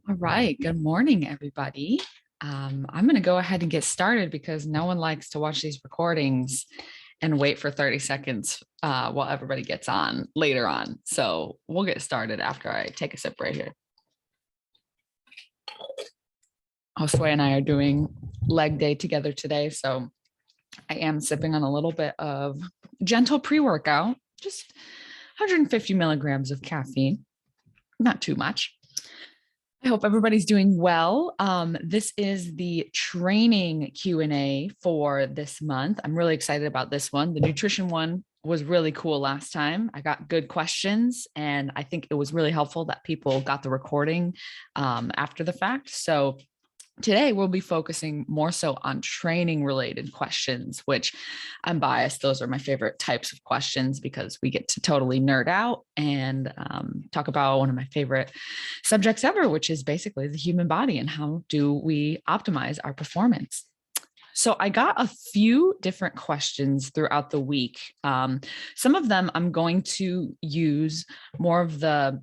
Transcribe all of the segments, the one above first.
All right. Good morning, everybody. I'm going to go ahead and get started because no one likes to watch these recordings and wait for 30 seconds while everybody gets on later on. So we'll get started after I take a sip right here. Josue and I are doing leg day together today. So I am sipping on a little bit of gentle pre-workout, just 150 milligrams of caffeine, not too much. I hope everybody's doing well. This is the training Q&A for this month. I'm really excited about this one. The nutrition one was really cool last time. I got good questions, and I think it was really helpful that people got the recording after the fact. So today, we'll be focusing more so on training related questions, which I'm biased. Those are my favorite types of questions because we get to totally nerd out and talk about one of my favorite subjects ever, which is basically the human body and how do we optimize our performance. So I got a few different questions throughout the week. Some of them I'm going to use more of the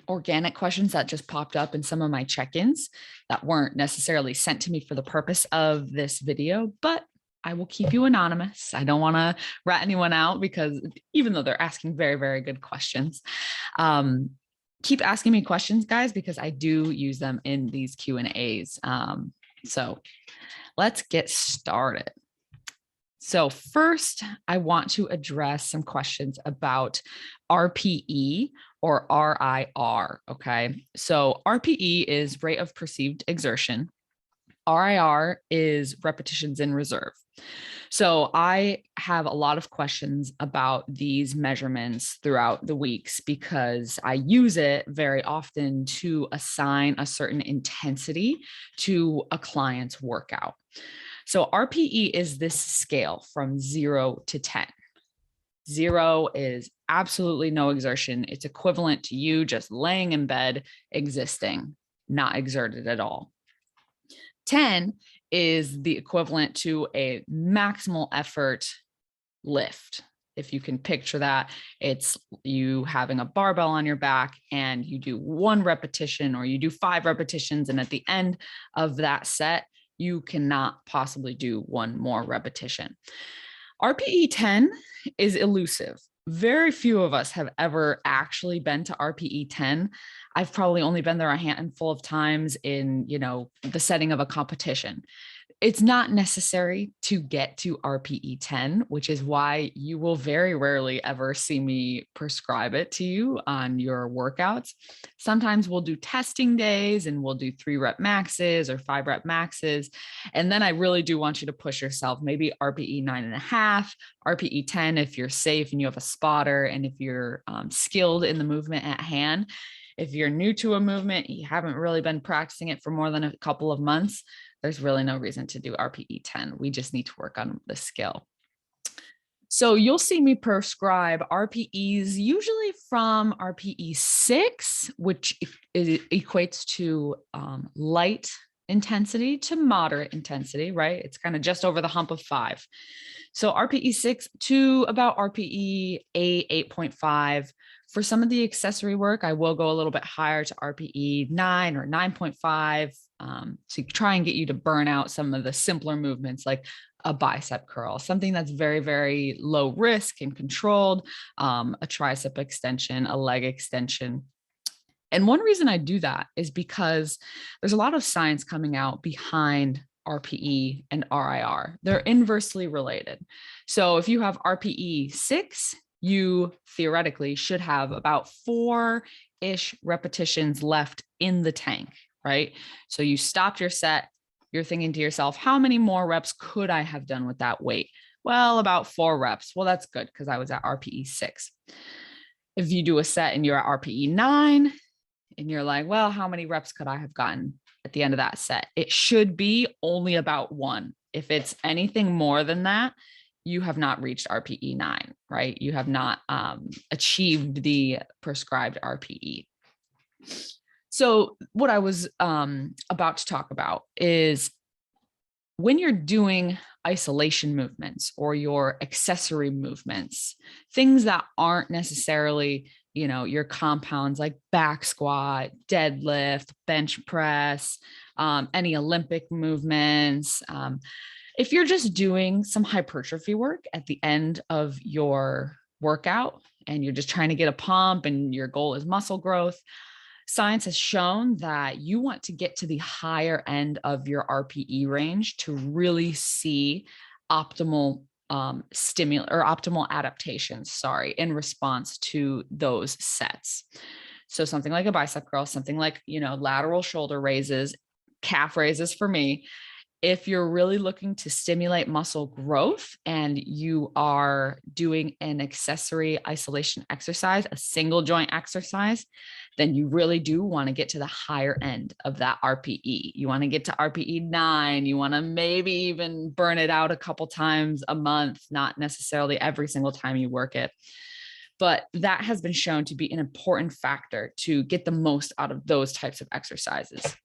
organic questions that just popped up in some of my check-ins that weren't necessarily sent to me for the purpose of this video, but I will keep you anonymous. I don't want to rat anyone out because even though they're asking very, very good questions, keep asking me questions, guys, because I do use them in these Q&As. So let's get started. So first, I want to address some questions about RPE or RIR, okay? So RPE is rate of perceived exertion. RIR is repetitions in reserve. So I have a lot of questions about these measurements throughout the weeks because I use it very often to assign a certain intensity to a client's workout. So RPE is this scale from 0 to 10. 0 is absolutely no exertion. It's equivalent to you just laying in bed, existing, not exerted at all. 10 is the equivalent to a maximal effort lift. If you can picture that, it's you having a barbell on your back and you do 1 repetition or you do 5 repetitions. And at the end of that set, you cannot possibly do 1 more repetition. RPE 10 is elusive. Very few of us have ever actually been to RPE 10. I've probably only been there a handful of times in, the setting of a competition. It's not necessary to get to RPE 10, which is why you will very rarely ever see me prescribe it to you on your workouts. Sometimes we'll do testing days and we'll do 3 rep maxes or 5 rep maxes. And then I really do want you to push yourself, maybe RPE 9.5, RPE 10 if you're safe and you have a spotter and if you're skilled in the movement at hand. If you're new to a movement, you haven't really been practicing it for more than a couple of months, there's really no reason to do RPE 10. We just need to work on the skill. So you'll see me prescribe RPEs usually from RPE 6, which equates to light intensity to moderate intensity, right? It's kind of just over the hump of 5. So RPE 6 to about RPE 8, 8.5. For some of the accessory work, I will go a little bit higher to RPE 9 or 9.5 to try and get you to burn out some of the simpler movements like a bicep curl, something that's very, very low risk and controlled, a tricep extension, a leg extension. And one reason I do that is because there's a lot of science coming out behind RPE and RIR. They're inversely related. So if you have RPE 6, you theoretically should have about 4-ish repetitions left in the tank, right? So you stopped your set, you're thinking to yourself, how many more reps could I have done with that weight? Well, about 4 reps. Well, that's good because I was at RPE 6. If you do a set and you're at RPE 9 and you're like, well, how many reps could I have gotten at the end of that set? It should be only about 1. If it's anything more than that, you have not reached RPE 9, right? You have not achieved the prescribed RPE. So what I was about to talk about is when you're doing isolation movements or your accessory movements, things that aren't necessarily your compounds like back squat, deadlift, bench press, any Olympic movements. If you're just doing some hypertrophy work at the end of your workout and you're just trying to get a pump and your goal is muscle growth, science has shown that you want to get to the higher end of your RPE range to really see optimal optimal adaptations, in response to those sets. So something like a bicep curl, something like, lateral shoulder raises, calf raises for me. If you're really looking to stimulate muscle growth and you are doing an accessory isolation exercise, a single joint exercise, then you really do want to get to the higher end of that RPE. You want to get to RPE 9. You want to maybe even burn it out a couple times a month, not necessarily every single time you work it. But that has been shown to be an important factor to get the most out of those types of exercises.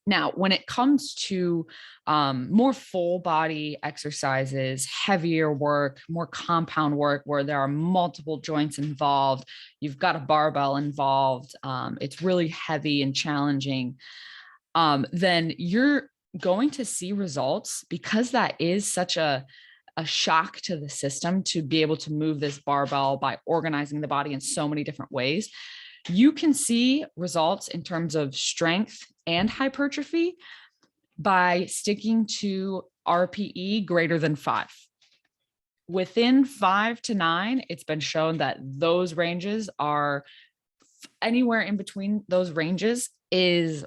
Now, when it comes to more full body exercises, heavier work, more compound work where there are multiple joints involved, you've got a barbell involved, it's really heavy and challenging, then you're going to see results because that is such a shock to the system to be able to move this barbell by organizing the body in so many different ways. You can see results in terms of strength and hypertrophy by sticking to RPE greater than 5. Within 5 to 9, it's been shown that those ranges are anywhere in between those ranges is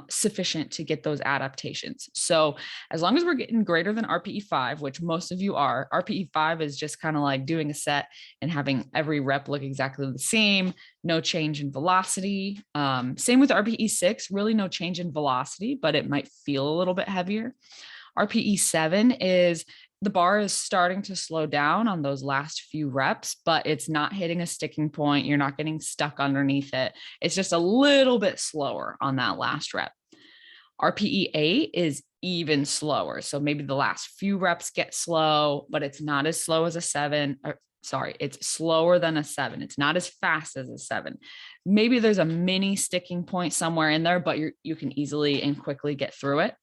sufficient to get those adaptations. So as long as we're getting greater than RPE 5, which most of you are, RPE 5 is just kind of like doing a set and having every rep look exactly the same, no change in velocity. Same with RPE 6, really no change in velocity, but it might feel a little bit heavier. RPE 7 is the bar is starting to slow down on those last few reps, but it's not hitting a sticking point. You're not getting stuck underneath it. It's just a little bit slower on that last rep. RPE 8 is even slower. So maybe the last few reps get slow, but it's not as slow as a 7. It's slower than a 7. It's not as fast as a 7. Maybe there's a mini sticking point somewhere in there, but you can easily and quickly get through it.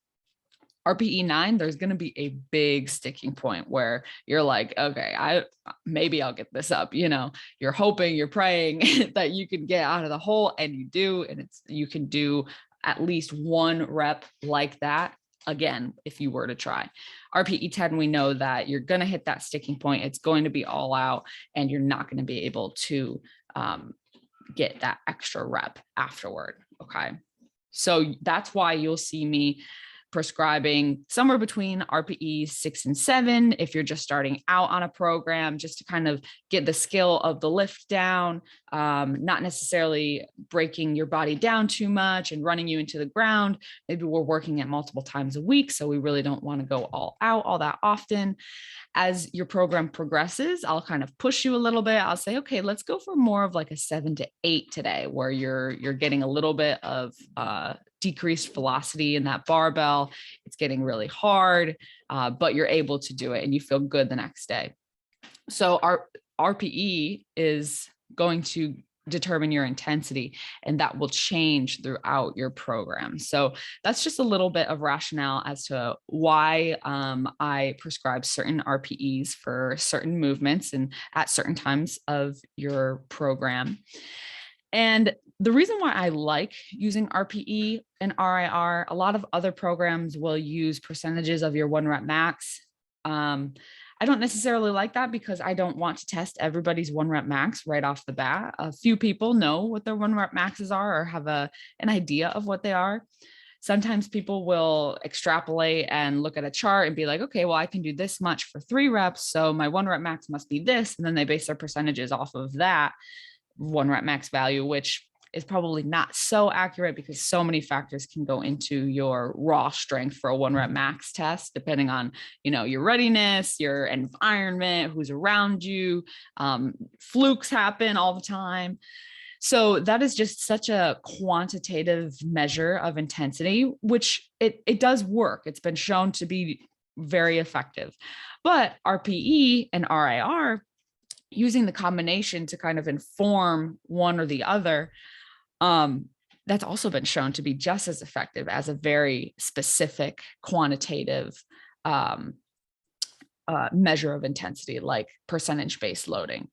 RPE 9, there's going to be a big sticking point where you're like, okay, maybe I'll get this up. You're hoping, you're praying that you can get out of the hole, and you do. And you can do at least one rep like that again, if you were to try. RPE 10, we know that you're going to hit that sticking point. It's going to be all out, and you're not going to be able to get that extra rep afterward. Okay. So that's why you'll see me prescribing somewhere between RPE 6 and 7 if you're just starting out on a program, just to kind of get the skill of the lift down, not necessarily breaking your body down too much and running you into the ground. Maybe we're working it multiple times a week, so we really don't want to go all out all that often. As your program progresses, I'll kind of push you a little bit. I'll say, okay, let's go for more of like a 7 to 8 today, where you're getting a little bit of decreased velocity in that barbell. It's getting really hard, but you're able to do it and you feel good the next day. So our RPE is going to determine your intensity, and that will change throughout your program. So that's just a little bit of rationale as to why I prescribe certain RPEs for certain movements and at certain times of your program. And the reason why I like using RPE and RIR, a lot of other programs will use percentages of your 1 rep max. I don't necessarily like that because I don't want to test everybody's 1 rep max right off the bat. A few people know what their 1 rep maxes are or have an idea of what they are. Sometimes people will extrapolate and look at a chart and be like, okay, well, I can do this much for 3 reps, so my 1 rep max must be this. And then they base their percentages off of that 1 rep max value, which is probably not so accurate because so many factors can go into your raw strength for a 1 rep max test, depending on, your readiness, your environment, who's around you. Flukes happen all the time. So that is just such a quantitative measure of intensity, which it does work. It's been shown to be very effective. But RPE and RIR using the combination to kind of inform one or the other, that's also been shown to be just as effective as a very specific quantitative measure of intensity, like percentage-based loading.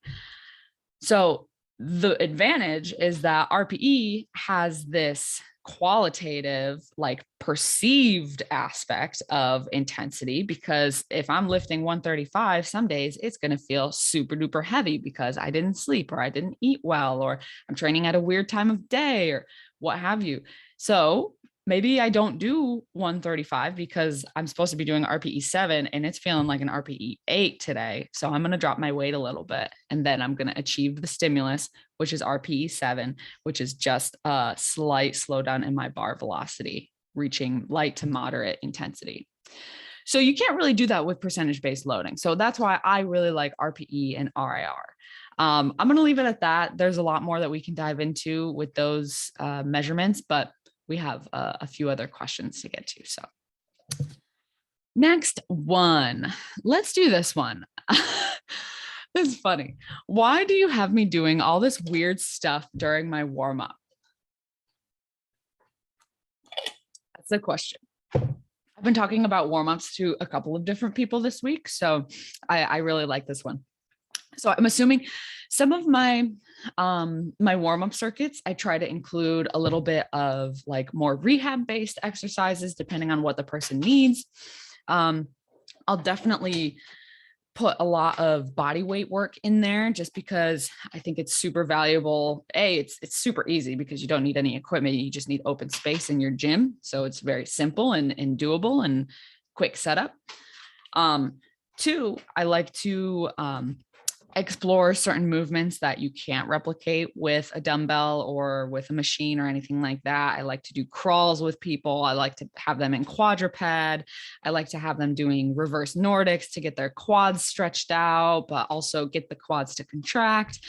So the advantage is that RPE has this qualitative, like perceived aspect of intensity, because if I'm lifting 135, some days it's going to feel super duper heavy because I didn't sleep or I didn't eat well, or I'm training at a weird time of day or what have you. So maybe I don't do 135 because I'm supposed to be doing RPE 7 and it's feeling like an RPE 8 today. So I'm going to drop my weight a little bit and then I'm going to achieve the stimulus, which is RPE 7, which is just a slight slowdown in my bar velocity, reaching light to moderate intensity. So you can't really do that with percentage-based loading. So that's why I really like RPE and RIR. I'm going to leave it at that. There's a lot more that we can dive into with those measurements, but we have a few other questions to get to. So next one, let's do this one. This is funny. Why do you have me doing all this weird stuff during my warm-up? That's the question. I've been talking about warm-ups to a couple of different people this week, so I really like this one. So I'm assuming some of my my warm-up circuits, I try to include a little bit of like more rehab-based exercises, depending on what the person needs. I'll definitely put a lot of body weight work in there just because I think it's super valuable. It's super easy because you don't need any equipment. You just need open space in your gym. So it's very simple and doable and quick setup. Two, I like to explore certain movements that you can't replicate with a dumbbell or with a machine or anything like that. I like to do crawls with people. I like to have them in quadruped. I like to have them doing reverse Nordics to get their quads stretched out, but also get the quads to contract.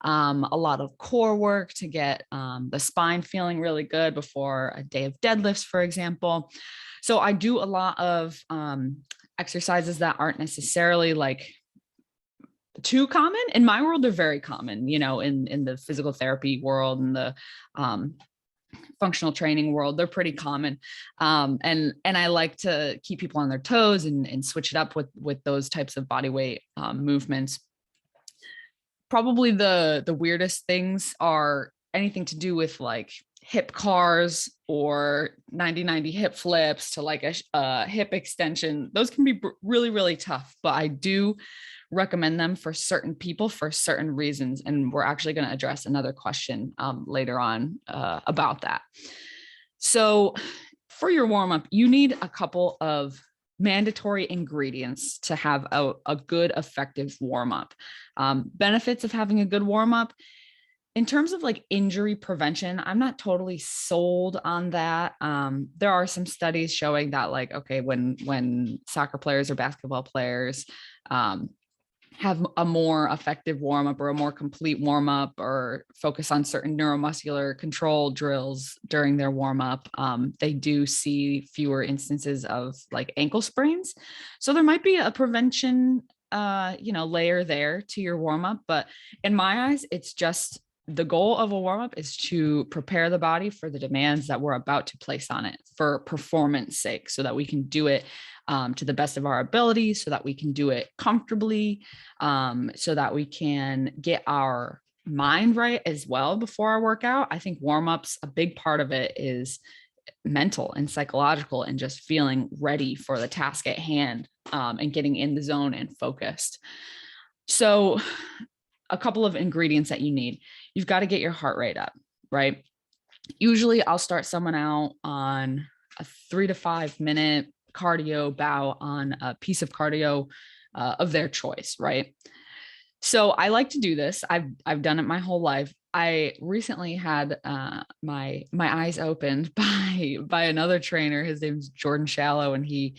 A lot of core work to get the spine feeling really good before a day of deadlifts, for example. So I do a lot of exercises that aren't necessarily like too common. In my world, they're very common, you know, in the physical therapy world and the functional training world, they're pretty common. And I like to keep people on their toes and switch it up with those types of body weight movements. Probably the weirdest things are anything to do with like hip cars or 90-90 hip flips to like a hip extension. Those can be really, really tough, but I do recommend them for certain people for certain reasons. And we're actually going to address another question later on about that. So for your warm-up, you need a couple of mandatory ingredients to have a good, effective warm-up. Benefits of having a good warm-up. In terms of like injury prevention, I'm not totally sold on that. There are some studies showing that like, okay, when soccer players or basketball players have a more effective warm-up or a more complete warm-up or focus on certain neuromuscular control drills during their warm-up, they do see fewer instances of like ankle sprains. So there might be a prevention layer there to your warm-up, but in my eyes, it's just the goal of a warm-up is to prepare the body for the demands that we're about to place on it for performance sake, so that we can do it to the best of our ability, so that we can do it comfortably, so that we can get our mind right as well before our workout. I think warm-ups, a big part of it is mental and psychological and just feeling ready for the task at hand and getting in the zone and focused. So a couple of ingredients that you need. You've got to get your heart rate up, right? Usually I'll start someone out on a 3 to 5 minute cardio bout on a piece of cardio of their choice, right? So I like to do this. I've done it my whole life. I recently had my eyes opened by another trainer. His name's Jordan Shallow, and he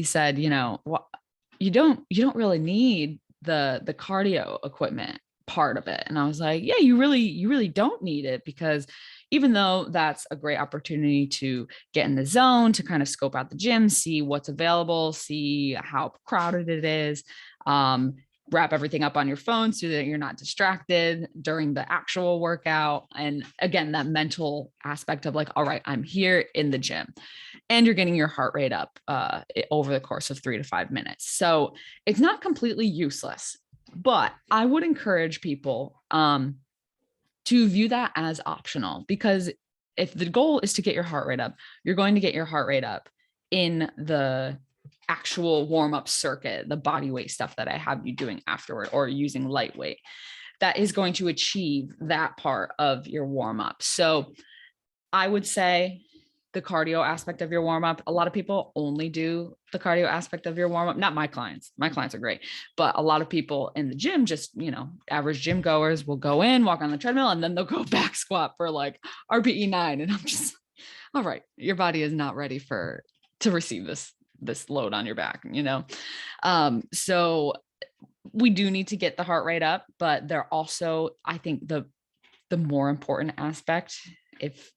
said, you know, well, you don't really need the cardio equipment part of it. And I was like, yeah, you really don't need it, because even though that's a great opportunity to get in the zone, to kind of scope out the gym, see what's available, see how crowded it is, wrap everything up on your phone so that you're not distracted during the actual workout. And again, that mental aspect of like, all right, I'm here in the gym, and you're getting your heart rate up over the course of 3 to 5 minutes. So it's not completely useless, but I would encourage people to view that as optional, because if the goal is to get your heart rate up, you're going to get your heart rate up in the actual warm-up circuit, the body weight stuff that I have you doing afterward, or using lightweight, that is going to achieve that part of your warm-up. So I would say the cardio aspect of your warm-up, a lot of people only do the cardio aspect of your warm-up. Not my clients. My clients are great, but a lot of people in the gym, just, average gym goers, will go in, walk on the treadmill, and then they'll go back squat for like RPE 9. And I'm just, all right, your body is not ready to receive this load on your back, so we do need to get the heart rate up, but they're also, I think, the more important aspect, if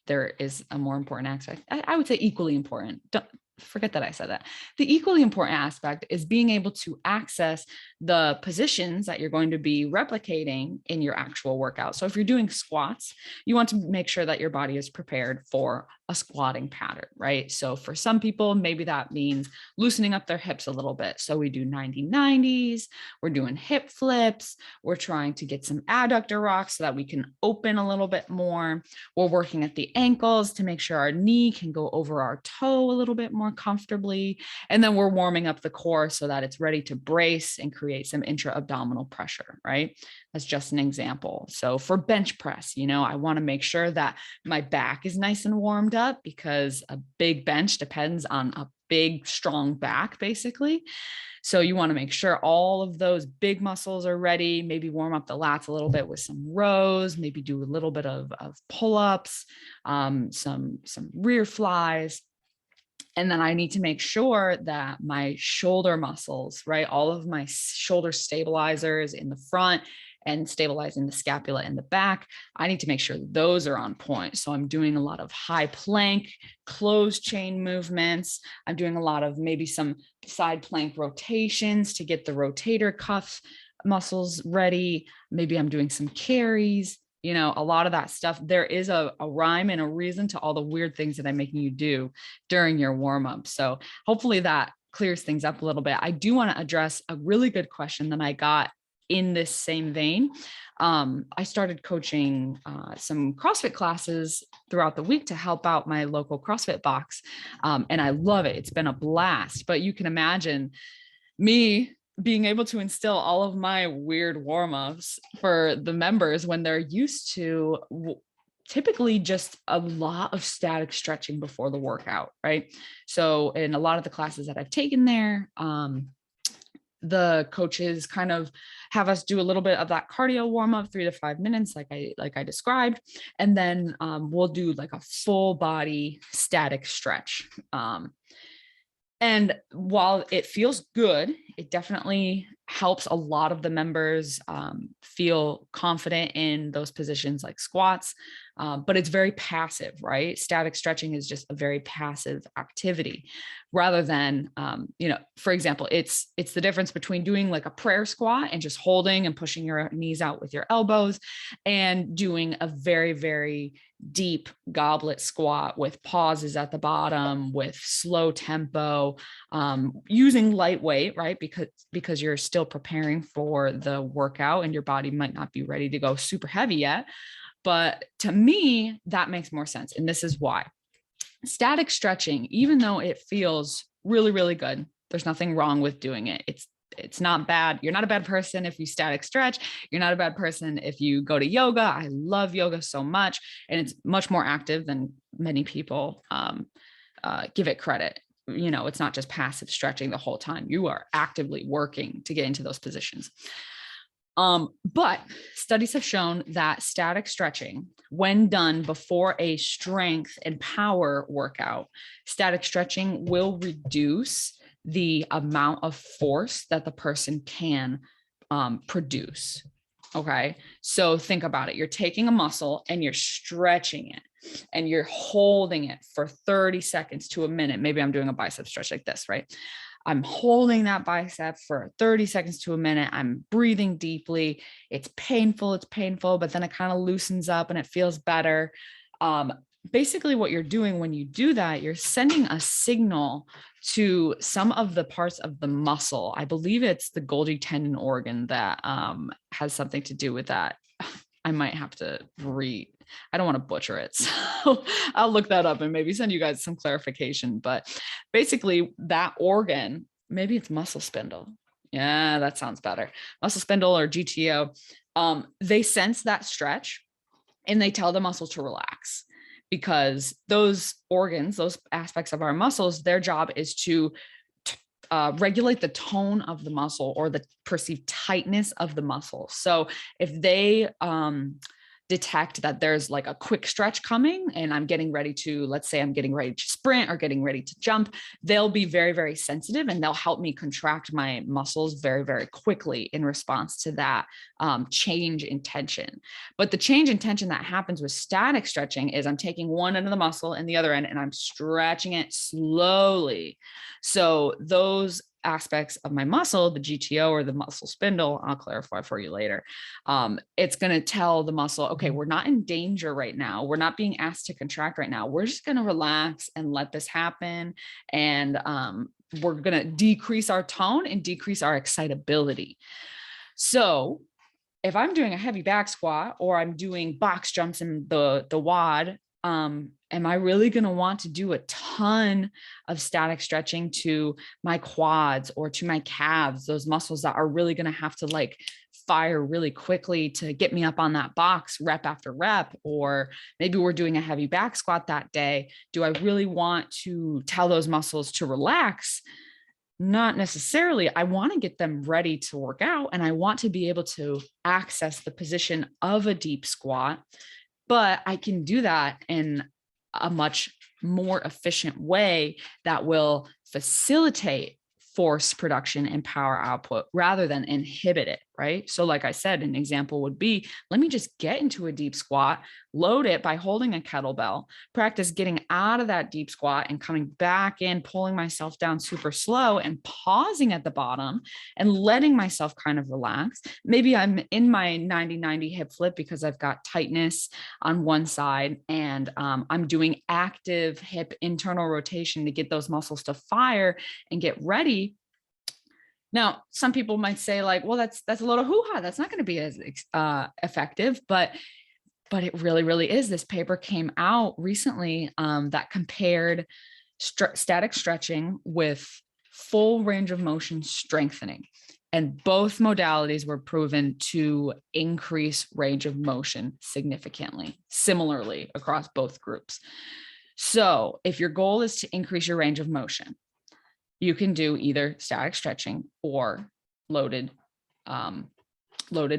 there is a more important aspect, I would say equally important. Don't forget that I said that. The equally important aspect is being able to access the positions that you're going to be replicating in your actual workout. So if you're doing squats, you want to make sure that your body is prepared for a squatting pattern, right? So for some people, maybe that means loosening up their hips a little bit. So we do 90-90s, we're doing hip flips, we're trying to get some adductor rocks so that we can open a little bit more. We're working at the ankles to make sure our knee can go over our toe a little bit more comfortably. And then we're warming up the core so that it's ready to brace and create some intra-abdominal pressure, right? That's just an example. So for bench press, I want to make sure that my back is nice and warmed up, because a big bench depends on a big, strong back, basically. So you want to make sure all of those big muscles are ready, maybe warm up the lats a little bit with some rows, maybe do a little bit of pull-ups, some rear flies. And then I need to make sure that my shoulder muscles, right, all of my shoulder stabilizers in the front and stabilizing the scapula in the back, I need to make sure those are on point. So I'm doing a lot of high plank, closed chain movements. I'm doing a lot of maybe some side plank rotations to get the rotator cuff muscles ready. Maybe I'm doing some carries, a lot of that stuff. There is a rhyme and a reason to all the weird things that I'm making you do during your warm-up. So hopefully that clears things up a little bit. I do want to address a really good question that I got in this same vein. I started coaching some CrossFit classes throughout the week to help out my local CrossFit box. And I love it. It's been a blast, but you can imagine me being able to instill all of my weird warm-ups for the members when they're used to typically just a lot of static stretching before the workout, right? So in a lot of the classes that I've taken there, the coaches kind of have us do a little bit of that cardio warm up, 3 to 5 minutes, like I described. And then we'll do like a full body static stretch. And while it feels good, it definitely helps a lot of the members feel confident in those positions like squats, but it's very passive, right? Static stretching is just a very passive activity rather than, for example, it's the difference between doing like a prayer squat and just holding and pushing your knees out with your elbows, and doing a very, very deep goblet squat with pauses at the bottom, with slow tempo, using lightweight, right? Because you're still preparing for the workout and your body might not be ready to go super heavy yet. But to me, that makes more sense. And this is why. Static stretching, even though it feels really, really good, there's nothing wrong with doing it. It's not bad. You're not a bad person if you static stretch. You're not a bad person if you go to yoga. I love yoga so much, and it's much more active than many people give it credit. It's not just passive stretching the whole time. You are actively working to get into those positions. But studies have shown that static stretching, when done before a strength and power workout, static stretching will reduce the amount of force that the person can produce. Okay. So think about it. You're taking a muscle and you're stretching it and you're holding it for 30 seconds to a minute. Maybe I'm doing a bicep stretch like this, right? I'm holding that bicep for 30 seconds to a minute. I'm breathing deeply. It's painful, but then it kind of loosens up and it feels better. Basically what you're doing when you do that, you're sending a signal to some of the parts of the muscle. I believe it's the Golgi tendon organ that has something to do with that. I might have to I don't want to butcher it. So I'll look that up and maybe send you guys some clarification. But basically that organ, maybe it's muscle spindle. Yeah, that sounds better. Muscle spindle or GTO. They sense that stretch and they tell the muscle to relax, because those organs, those aspects of our muscles, their job is to regulate the tone of the muscle or the perceived tightness of the muscle. So if they detect that there's like a quick stretch coming and I'm getting ready to, let's say I'm getting ready to sprint or getting ready to jump, they'll be very, very sensitive and they'll help me contract my muscles very, very quickly in response to that change in tension. But the change in tension that happens with static stretching is I'm taking one end of the muscle and the other end and I'm stretching it slowly. So those aspects of my muscle, the GTO or the muscle spindle, I'll clarify for you later. It's going to tell the muscle, okay, we're not in danger right now. We're not being asked to contract right now. We're just going to relax and let this happen. And we're going to decrease our tone and decrease our excitability. So if I'm doing a heavy back squat or I'm doing box jumps in the WOD, am I really going to want to do a ton of static stretching to my quads or to my calves, those muscles that are really going to have to like fire really quickly to get me up on that box rep after rep? Or maybe we're doing a heavy back squat that day. Do I really want to tell those muscles to relax? Not necessarily. I want to get them ready to work out and I want to be able to access the position of a deep squat, but I can do that in a much more efficient way that will facilitate force production and power output rather than inhibit it, right? So like I said, an example would be, let me just get into a deep squat, load it by holding a kettlebell, practice getting out of that deep squat and coming back in, pulling myself down super slow and pausing at the bottom and letting myself kind of relax. Maybe I'm in my 90-90 hip flip because I've got tightness on one side and I'm doing active hip internal rotation to get those muscles to fire and get ready. Now, some people might say like, well, that's a little hoo-ha. That's not going to be as effective, but it really, really is. This paper came out recently that compared static stretching with full range of motion strengthening. And both modalities were proven to increase range of motion significantly, similarly across both groups. So if your goal is to increase your range of motion, you can do either static stretching or loaded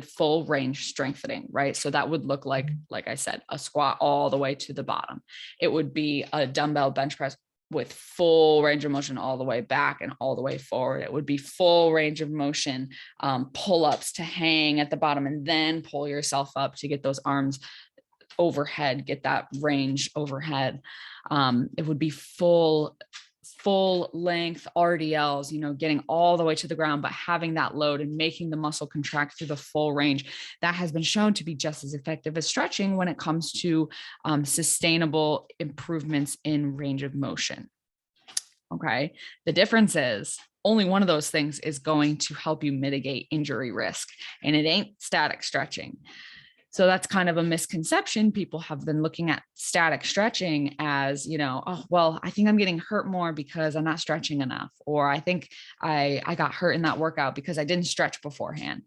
full range strengthening, right? So that would look like I said, a squat all the way to the bottom. It would be a dumbbell bench press with full range of motion all the way back and all the way forward. It would be full range of motion, pull-ups to hang at the bottom and then pull yourself up to get those arms overhead, get that range overhead. It would be full length RDLs, getting all the way to the ground, but having that load and making the muscle contract through the full range. That has been shown to be just as effective as stretching when it comes to sustainable improvements in range of motion. Okay. The difference is only one of those things is going to help you mitigate injury risk, and it ain't static stretching. So that's kind of a misconception. People have been looking at static stretching as, oh, well, I think I'm getting hurt more because I'm not stretching enough. Or I think I got hurt in that workout because I didn't stretch beforehand.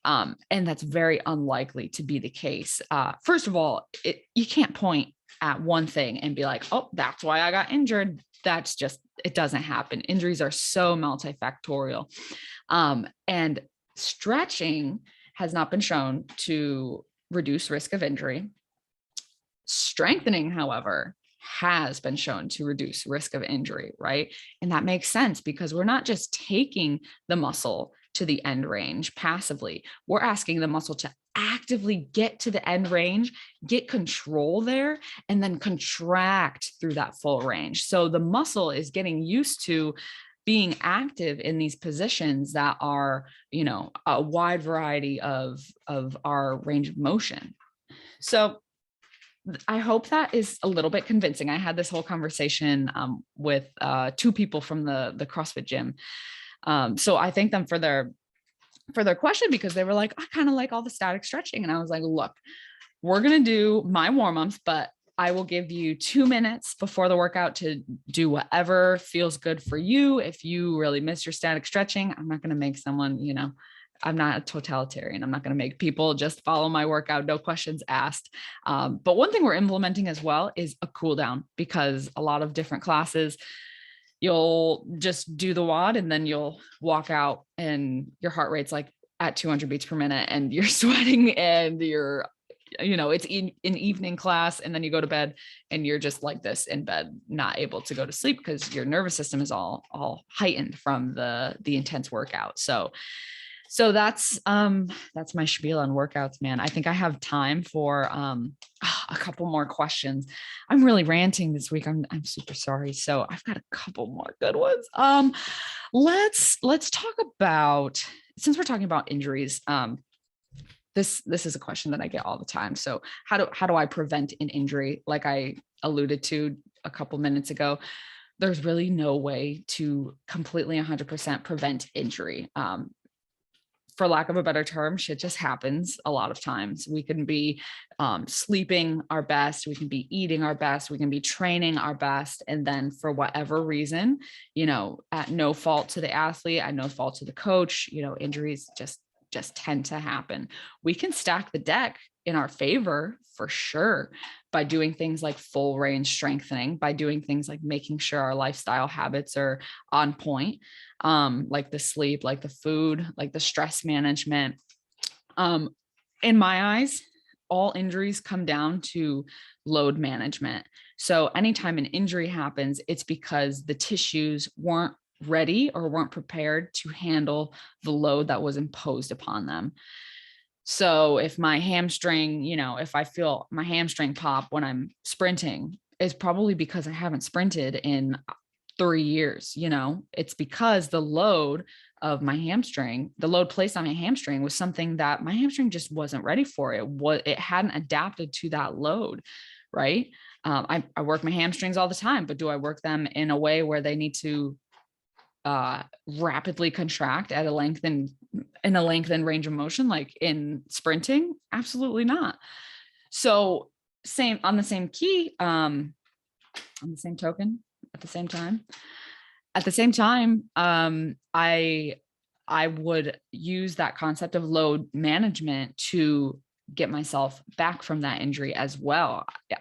And that's very unlikely to be the case. First of all, you can't point at one thing and be like, oh, that's why I got injured. That's just, it doesn't happen. Injuries are so multifactorial. And stretching has not been shown to reduce risk of injury. Strengthening, however, has been shown to reduce risk of injury, right? And that makes sense because we're not just taking the muscle to the end range passively. We're asking the muscle to actively get to the end range, get control there, and then contract through that full range. So the muscle is getting used to being active in these positions that are, a wide variety of our range of motion. So I hope that is a little bit convincing. I had this whole conversation with 2 people from the CrossFit gym. So I thank them for their question, because they were like, I kind of like all the static stretching. And I was like, look, we're going to do my warm-ups, but I will give you 2 minutes before the workout to do whatever feels good for you. If you really miss your static stretching, I'm not going to make someone, I'm not a totalitarian. I'm not going to make people just follow my workout, no questions asked. But one thing we're implementing as well is a cool down, because a lot of different classes, you'll just do the WOD and then you'll walk out and your heart rate's like at 200 beats per minute and you're sweating and you're, it's an evening class, and then you go to bed and you're just like this in bed, not able to go to sleep because your nervous system is all heightened from the intense workout. So that's my spiel on workouts, man. I think I have time for a couple more questions. I'm really ranting this week. I'm super sorry. So I've got a couple more good ones. Let's talk about, since we're talking about injuries, this is a question that I get all the time. So how do I prevent an injury? Like I alluded to a couple minutes ago, there's really no way to completely 100% prevent injury. For lack of a better term, shit just happens a lot of times. We can be sleeping our best, we can be eating our best, we can be training our best. And then for whatever reason, at no fault to the athlete, at no fault to the coach, injuries just tend to happen. We can stack the deck in our favor for sure by doing things like full range strengthening, by doing things like making sure our lifestyle habits are on point, like the sleep, like the food, like the stress management. In my eyes, all injuries come down to load management. So anytime an injury happens, it's because the tissues weren't ready or weren't prepared to handle the load that was imposed upon them. So if my hamstring, if I feel my hamstring pop when I'm sprinting, it's probably because I haven't sprinted in 3 years. It's because the load of my hamstring, the load placed on my hamstring was something that my hamstring just wasn't ready for. It hadn't adapted to that load. Right. I work my hamstrings all the time, but do I work them in a way where they need to rapidly contract at a lengthened range of motion, like in sprinting? Absolutely not. So on the same key, on the same token, at the same time, I would use that concept of load management to get myself back from that injury as well. Yeah.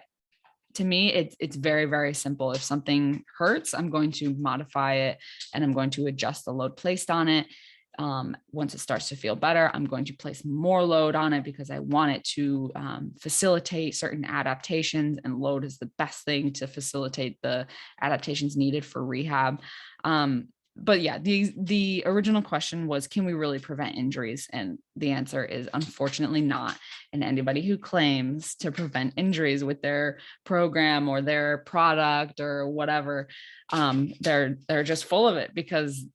To me, it's very, very simple. If something hurts, I'm going to modify it and I'm going to adjust the load placed on it. Once it starts to feel better, I'm going to place more load on it because I want it to facilitate certain adaptations, and load is the best thing to facilitate the adaptations needed for rehab. But yeah, the original question was, can we really prevent injuries? And the answer is unfortunately not. And anybody who claims to prevent injuries with their program or their product or whatever, they're just full of it, because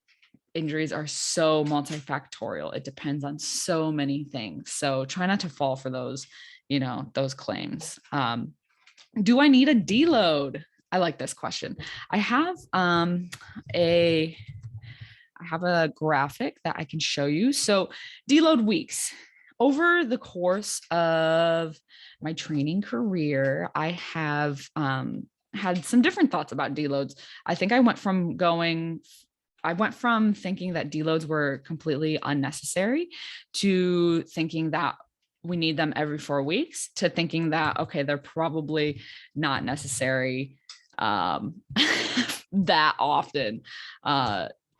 injuries are so multifactorial. It depends on so many things. So try not to fall for those claims. Do I need a deload? I like this question. I have a graphic that I can show you. So deload weeks. Over the course of my training career, I have had some different thoughts about deloads. I think I went from thinking that deloads were completely unnecessary to thinking that we need them every 4 weeks, to thinking that, okay, they're probably not necessary that often.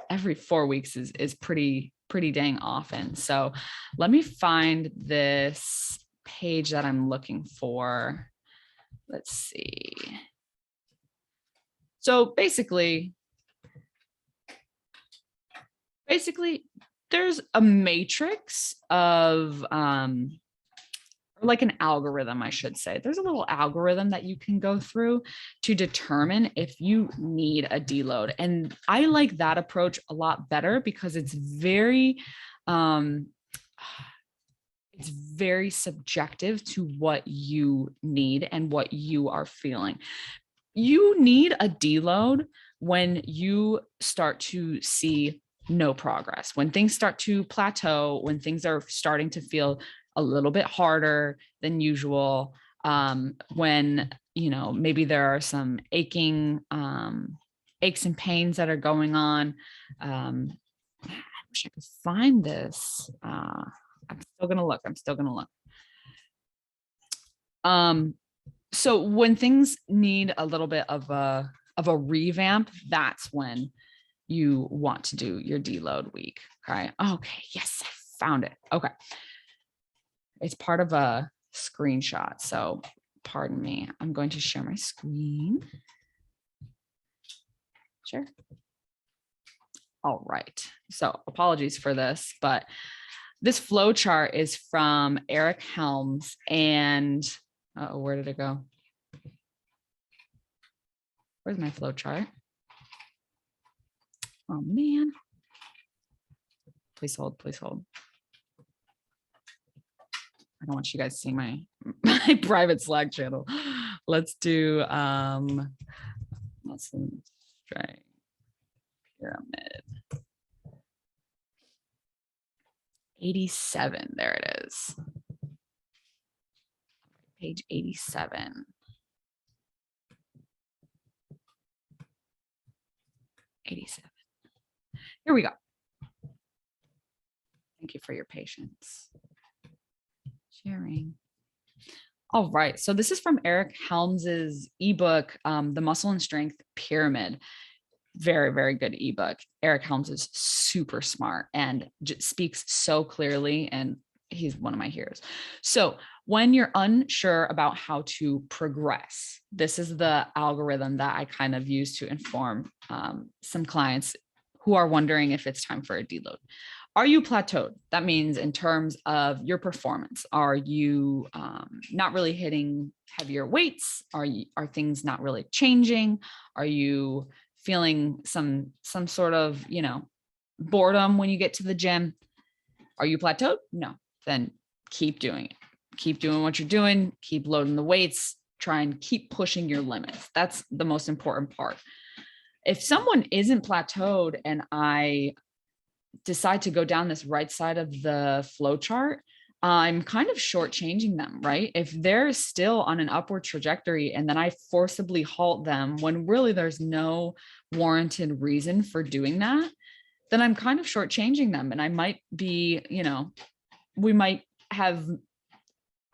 Every 4 weeks is pretty dang often. So let me find this page that I'm looking for. Let's see. So basically there's a matrix of or like an algorithm, I should say. There's a little algorithm that you can go through to determine if you need a deload. And I like that approach a lot better because it's very subjective to what you need and what you are feeling. You need a deload when you start to see no progress, when things start to plateau, when things are starting to feel a little bit harder than usual, when, you know, maybe there are some aches and pains that are going on. I wish I could find this. I'm still gonna look. So when things need a little bit of a revamp, that's when you want to do your deload week. Okay. Okay. Yes, I found it. Okay. It's part of a screenshot. So pardon me. I'm going to share my screen. Sure. All right. So apologies for this, but this flow chart is from Eric Helms, and where did it go? Where's my flow chart? Oh man. Please hold, please hold. I don't want you guys seeing my private Slack channel. Let's do muscle strength pyramid. 87. There it is. Page 87. 87. Here we go. Thank you for your patience. Sharing. All right. So this is from Eric Helms's ebook, The Muscle and Strength Pyramid. Very, very good ebook. Eric Helms is super smart and speaks so clearly, and he's one of my heroes. So when you're unsure about how to progress, this is the algorithm that I kind of use to inform some clients who are wondering if it's time for a deload. Are you plateaued? That means in terms of your performance, are you not really hitting heavier weights? Are things not really changing? Are you feeling some sort of, you know, boredom when you get to the gym? Are you plateaued? No. Then keep doing it. Keep doing what you're doing. Keep loading the weights. Try and keep pushing your limits. That's the most important part. If someone isn't plateaued and I decide to go down this right side of the flow chart, I'm kind of shortchanging them, right? If they're still on an upward trajectory and then I forcibly halt them when really there's no warranted reason for doing that, then I'm kind of shortchanging them. And I might be, you know, we might have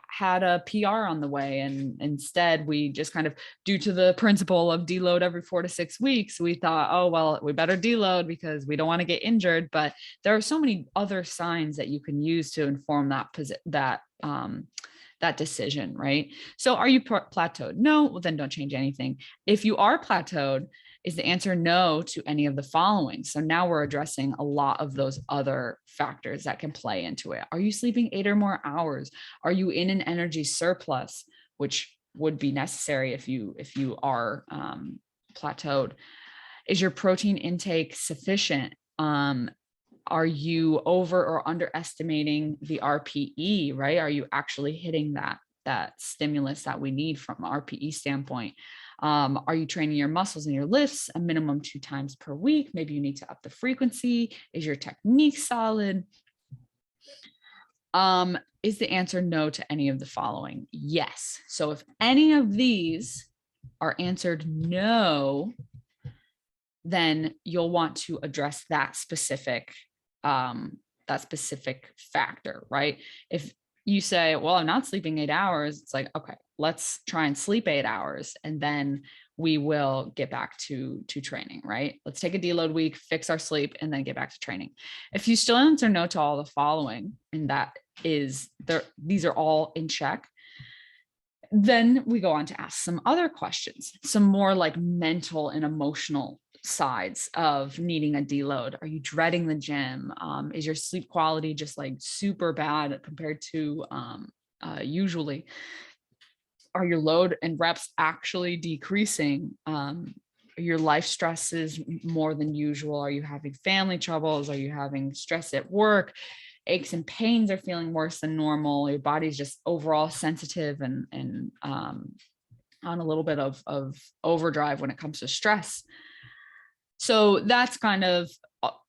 had a PR on the way, and instead we just kind of, due to the principle of deload every 4 to 6 weeks, we thought, oh well, we better deload because we don't want to get injured. But there are so many other signs that you can use to inform that decision, right? So are you plateaued? No. Well, then don't change anything. If you are plateaued, is the answer no to any of the following? So now we're addressing a lot of those other factors that can play into it. Are you sleeping 8 or more hours? Are you in an energy surplus, which would be necessary if you are plateaued? Is your protein intake sufficient? Are you over or underestimating the RPE, right? Are you actually hitting that stimulus that we need from RPE standpoint? Are you training your muscles and your lifts a minimum 2 times per week? Maybe you need to up the frequency. Is your technique solid? Is the answer no to any of the following? Yes. So if any of these are answered no, then you'll want to address that specific factor, right? If you say, well, I'm not sleeping 8 hours, it's like, okay, let's try and sleep 8 hours, and then we will get back to training, right? Let's take a deload week, fix our sleep, and then get back to training. If you still answer no to all the following, and that is these are all in check, then we go on to ask some other questions, some more like mental and emotional sides of needing a deload. Are you dreading the gym? Is your sleep quality just like super bad compared to usually. Are your load and reps actually decreasing? Your life stress is more than usual? Are you having family troubles? Are you having stress at work? Aches and pains are feeling worse than normal? Your body's just overall sensitive and on a little bit of overdrive when it comes to stress. So that's kind of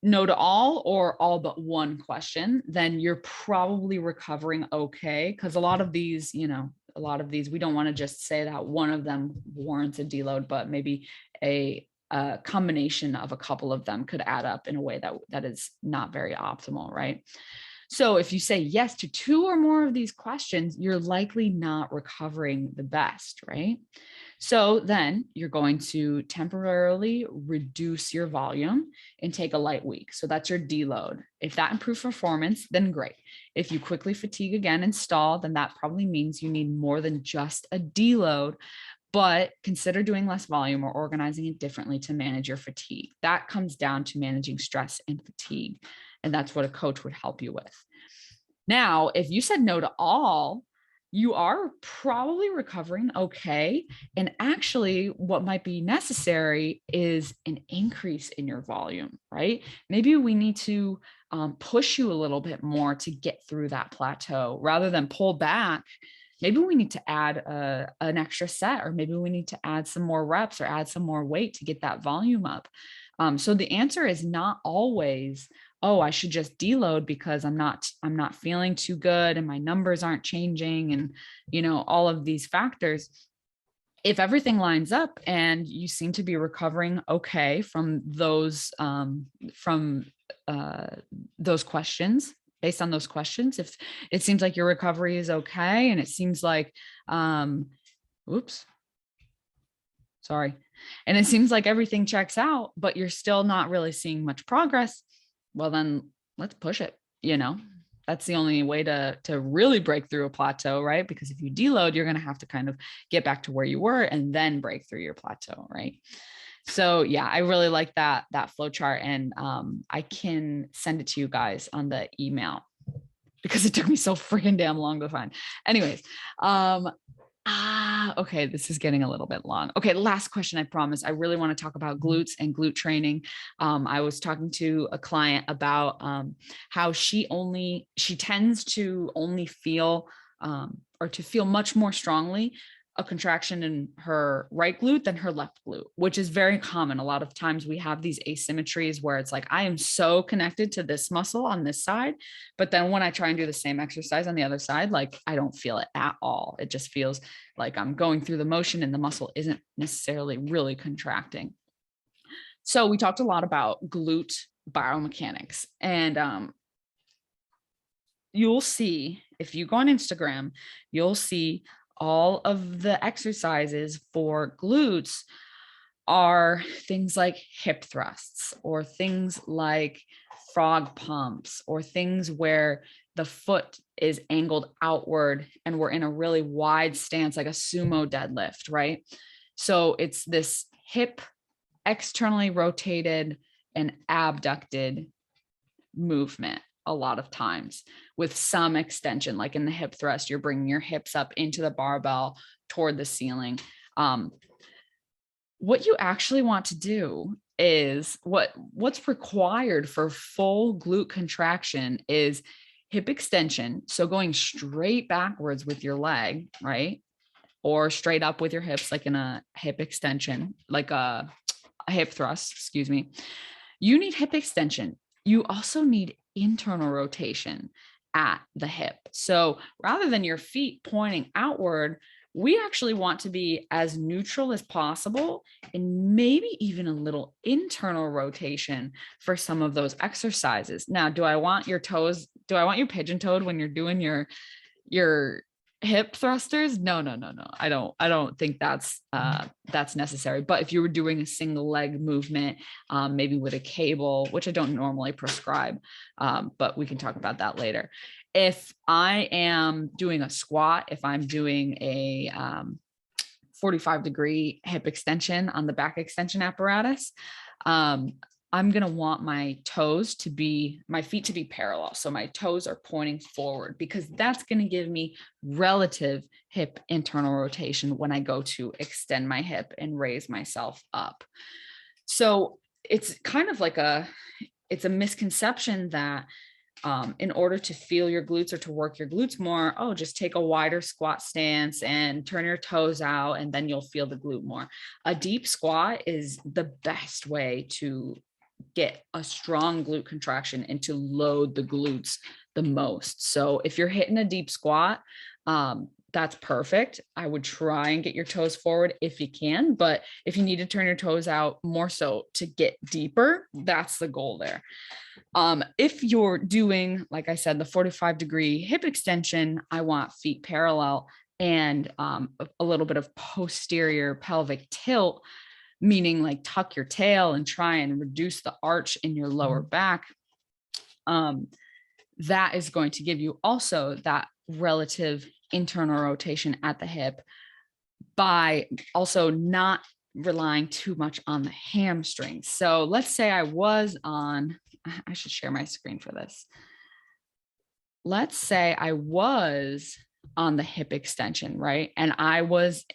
no to all or all but one question. Then you're probably recovering okay. Because a lot of these, we don't want to just say that one of them warrants a deload, but maybe a combination of a couple of them could add up in a way that is not very optimal, right? So if you say yes to two or more of these questions, you're likely not recovering the best, right? So then you're going to temporarily reduce your volume and take a light week. So that's your deload. If that improves performance, then great. If you quickly fatigue again and stall, then that probably means you need more than just a deload, but consider doing less volume or organizing it differently to manage your fatigue. That comes down to managing stress and fatigue. And that's what a coach would help you with. Now, if you said no to all, you are probably recovering okay. And actually, what might be necessary is an increase in your volume, right? Maybe we need to push you a little bit more to get through that plateau rather than pull back. Maybe we need to add an extra set, or maybe we need to add some more reps or add some more weight to get that volume up. So the answer is not always, oh, I should just deload because I'm not feeling too good and my numbers aren't changing and, all of these factors. If everything lines up and you seem to be recovering okay from those questions, based on those questions, if it seems like your recovery is okay and it seems like, and it seems like everything checks out, but you're still not really seeing much progress, well, then let's push it. That's the only way to really break through a plateau, right? Because if you deload, you're going to have to kind of get back to where you were and then break through your plateau, right? So yeah, I really like that flow chart, and I can send it to you guys on the email because it took me so freaking damn long to find. Anyways, okay, this is getting a little bit long. Okay, last question, I promise. I really want to talk about glutes and glute training. I was talking to a client about how she tends to only feel or to feel much more strongly a contraction in her right glute than her left glute, which is very common. A lot of times we have these asymmetries where it's like, I am so connected to this muscle on this side, but then when I try and do the same exercise on the other side, like I don't feel it at all. It just feels like I'm going through the motion and the muscle isn't necessarily really contracting. So we talked a lot about glute biomechanics, and you'll see, if you go on Instagram, you'll see all of the exercises for glutes are things like hip thrusts or things like frog pumps or things where the foot is angled outward and we're in a really wide stance, like a sumo deadlift, right? So it's this hip externally rotated and abducted movement a lot of times with some extension, like in the hip thrust, you're bringing your hips up into the barbell toward the ceiling. What you actually want to do is what's required for full glute contraction is hip extension. So going straight backwards with your leg, right? Or straight up with your hips, like in a hip extension, like a hip thrust, excuse me. You need hip extension. You also need internal rotation at the hip. So rather than your feet pointing outward, we actually want to be as neutral as possible and maybe even a little internal rotation for some of those exercises. Now, do I want you pigeon-toed when you're doing your hip thrusters? No. I don't think that's necessary. But if you were doing a single leg movement, maybe with a cable, which I don't normally prescribe, but we can talk about that later. If I am doing a squat, if I'm doing a 45-degree hip extension on the back extension apparatus, I'm going to want my feet to be parallel. So my toes are pointing forward because that's going to give me relative hip internal rotation when I go to extend my hip and raise myself up. So it's kind of like it's a misconception that in order to feel your glutes or to work your glutes more, just take a wider squat stance and turn your toes out, and then you'll feel the glute more. A deep squat is the best way to get a strong glute contraction and to load the glutes the most. So if you're hitting a deep squat, that's perfect. I would try and get your toes forward if you can, but if you need to turn your toes out more so to get deeper, that's the goal there. If you're doing, like I said, the 45-degree hip extension, I want feet parallel and a little bit of posterior pelvic tilt, meaning like tuck your tail and try and reduce the arch in your lower back. That is going to give you also that relative internal rotation at the hip by also not relying too much on the hamstrings. So let's say I should share my screen for this. Let's say I was on the hip extension, right? And I was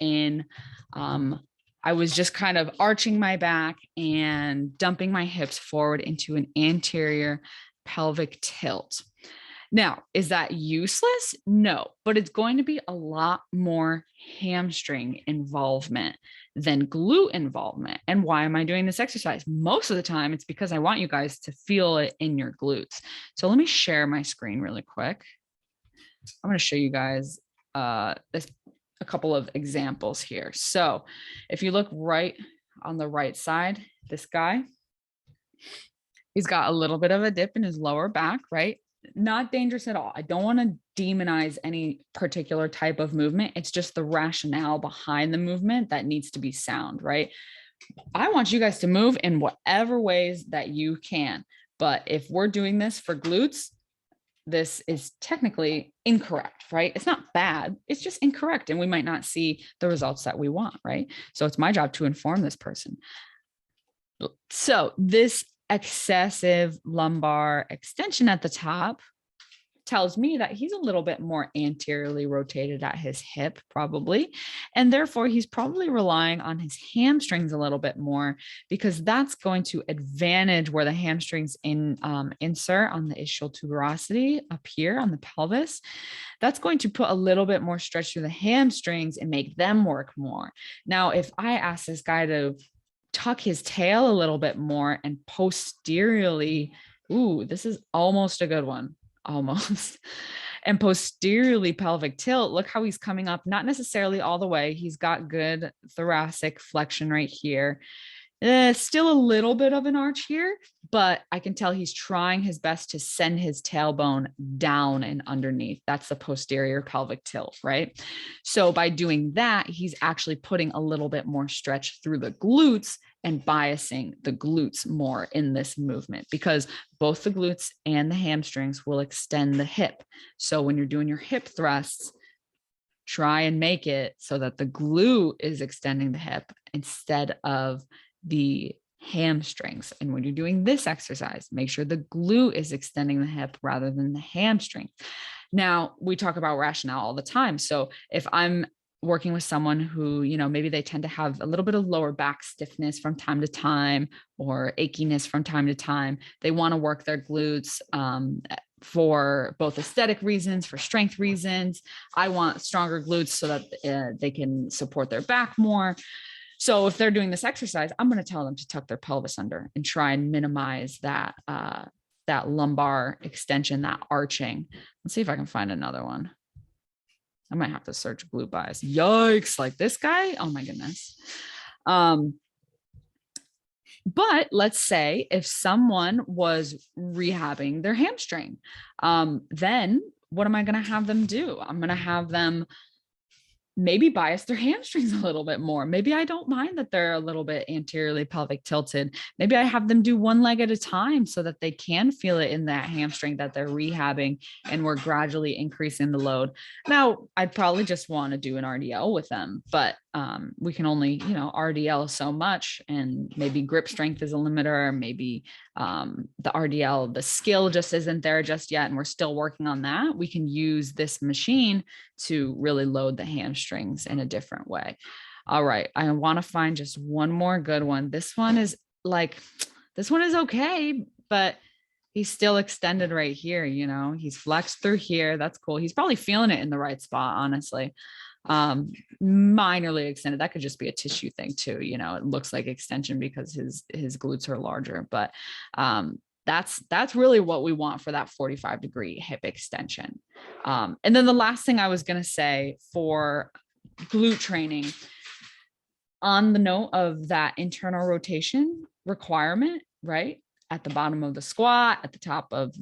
just kind of arching my back and dumping my hips forward into an anterior pelvic tilt. Now, is that useless? No, but it's going to be a lot more hamstring involvement than glute involvement. And why am I doing this exercise? Most of the time, it's because I want you guys to feel it in your glutes. So let me share my screen really quick. I'm going to show you guys a couple of examples here. So if you look right on the right side, this guy, he's got a little bit of a dip in his lower back, right? Not dangerous at all. I don't want to demonize any particular type of movement. It's just the rationale behind the movement that needs to be sound, right? I want you guys to move in whatever ways that you can. But if we're doing this for glutes, this is technically incorrect, right? It's not bad. It's just incorrect. And we might not see the results that we want, right? So it's my job to inform this person. So this excessive lumbar extension at the top tells me that he's a little bit more anteriorly rotated at his hip, probably. And therefore, he's probably relying on his hamstrings a little bit more because that's going to advantage where the hamstrings insert on the ischial tuberosity up here on the pelvis. That's going to put a little bit more stretch through the hamstrings and make them work more. Now, if I ask this guy to tuck his tail a little bit more and posteriorly, this is almost a good one, almost. And posteriorly pelvic tilt, look how he's coming up, not necessarily all the way. He's got good thoracic flexion right here. Still a little bit of an arch here, but I can tell he's trying his best to send his tailbone down and underneath. That's the posterior pelvic tilt, right? So by doing that, he's actually putting a little bit more stretch through the glutes and biasing the glutes more in this movement because both the glutes and the hamstrings will extend the hip. So when you're doing your hip thrusts, try and make it so that the glute is extending the hip instead of the hamstrings. And when you're doing this exercise, make sure the glute is extending the hip rather than the hamstring. Now, we talk about rationale all the time. So if I'm working with someone who, maybe they tend to have a little bit of lower back stiffness from time to time or achiness from time to time, they want to work their glutes for both aesthetic reasons, for strength reasons. I want stronger glutes so that they can support their back more. So if they're doing this exercise, I'm going to tell them to tuck their pelvis under and try and minimize that lumbar extension, that arching. Let's see if I can find another one. I might have to search glute bias. Yikes, like this guy. Oh my goodness. But let's say if someone was rehabbing their hamstring, then what am I going to have them do? I'm going to have them maybe bias their hamstrings a little bit more. Maybe I don't mind that they're a little bit anteriorly pelvic tilted. Maybe I have them do one leg at a time so that they can feel it in that hamstring that they're rehabbing and we're gradually increasing the load. Now, I'd probably just want to do an RDL with them, but we can only, RDL so much, and maybe grip strength is a limiter. Maybe the RDL, the skill just isn't there just yet, and we're still working on that. We can use this machine to really load the hamstrings in a different way. All right, I want to find just one more good one. This one is okay, but he's still extended right here. He's flexed through here. That's cool. He's probably feeling it in the right spot, honestly. Minorly extended. That could just be a tissue thing too. It looks like extension because his glutes are larger, but that's really what we want for that 45-degree hip extension. And then the last thing I was going to say for glute training, on the note of that internal rotation requirement, right? At the bottom of the squat, at the top of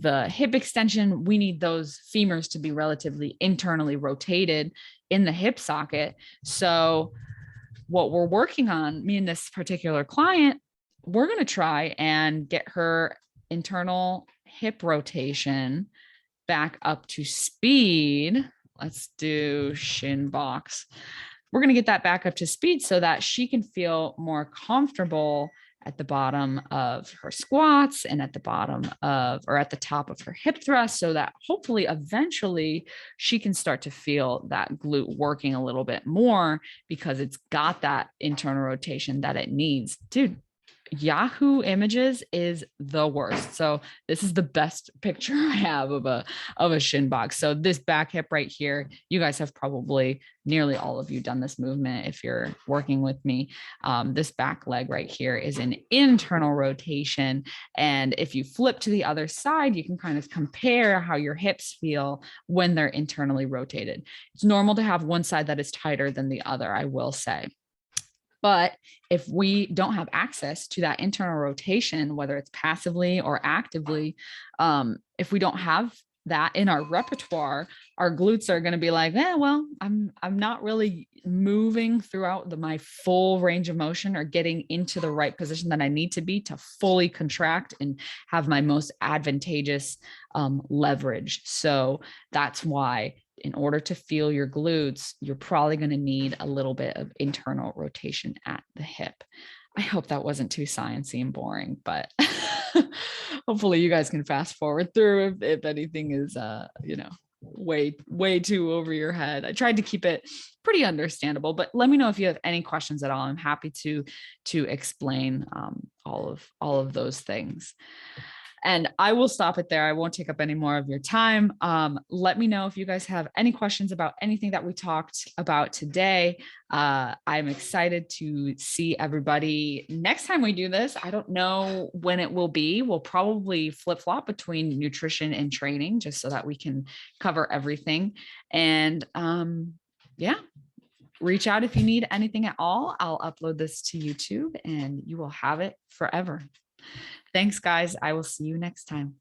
the hip extension, we need those femurs to be relatively internally rotated in the hip socket. So what we're working on, me and this particular client, we're going to try and get her internal hip rotation back up to speed. Let's do shin box. We're going to get that back up to speed so that she can feel more comfortable at the bottom of her squats and at the top of her hip thrust, so that hopefully eventually she can start to feel that glute working a little bit more because it's got that internal rotation that it needs. Dude, Yahoo Images is the worst. So this is the best picture I have of a shin box. So this back hip right here, you guys have probably, nearly all of you, done this movement if you're working with me. This back leg right here is an internal rotation. And if you flip to the other side, you can kind of compare how your hips feel when they're internally rotated. It's normal to have one side that is tighter than the other, I will say. But if we don't have access to that internal rotation, whether it's passively or actively, if we don't have that in our repertoire, our glutes are going to be like, I'm not really moving throughout my full range of motion or getting into the right position that I need to be to fully contract and have my most advantageous leverage. So that's why, in order to feel your glutes, you're probably going to need a little bit of internal rotation at the hip. I hope that wasn't too sciencey and boring, but hopefully you guys can fast forward through if anything is, way too over your head. I tried to keep it pretty understandable, but let me know if you have any questions at all. I'm happy to explain all of those things. And I will stop it there. I won't take up any more of your time. Let me know if you guys have any questions about anything that we talked about today. I'm excited to see everybody next time we do this. I don't know when it will be. We'll probably flip-flop between nutrition and training just so that we can cover everything. And reach out if you need anything at all. I'll upload this to YouTube and you will have it forever. Thanks, guys. I will see you next time.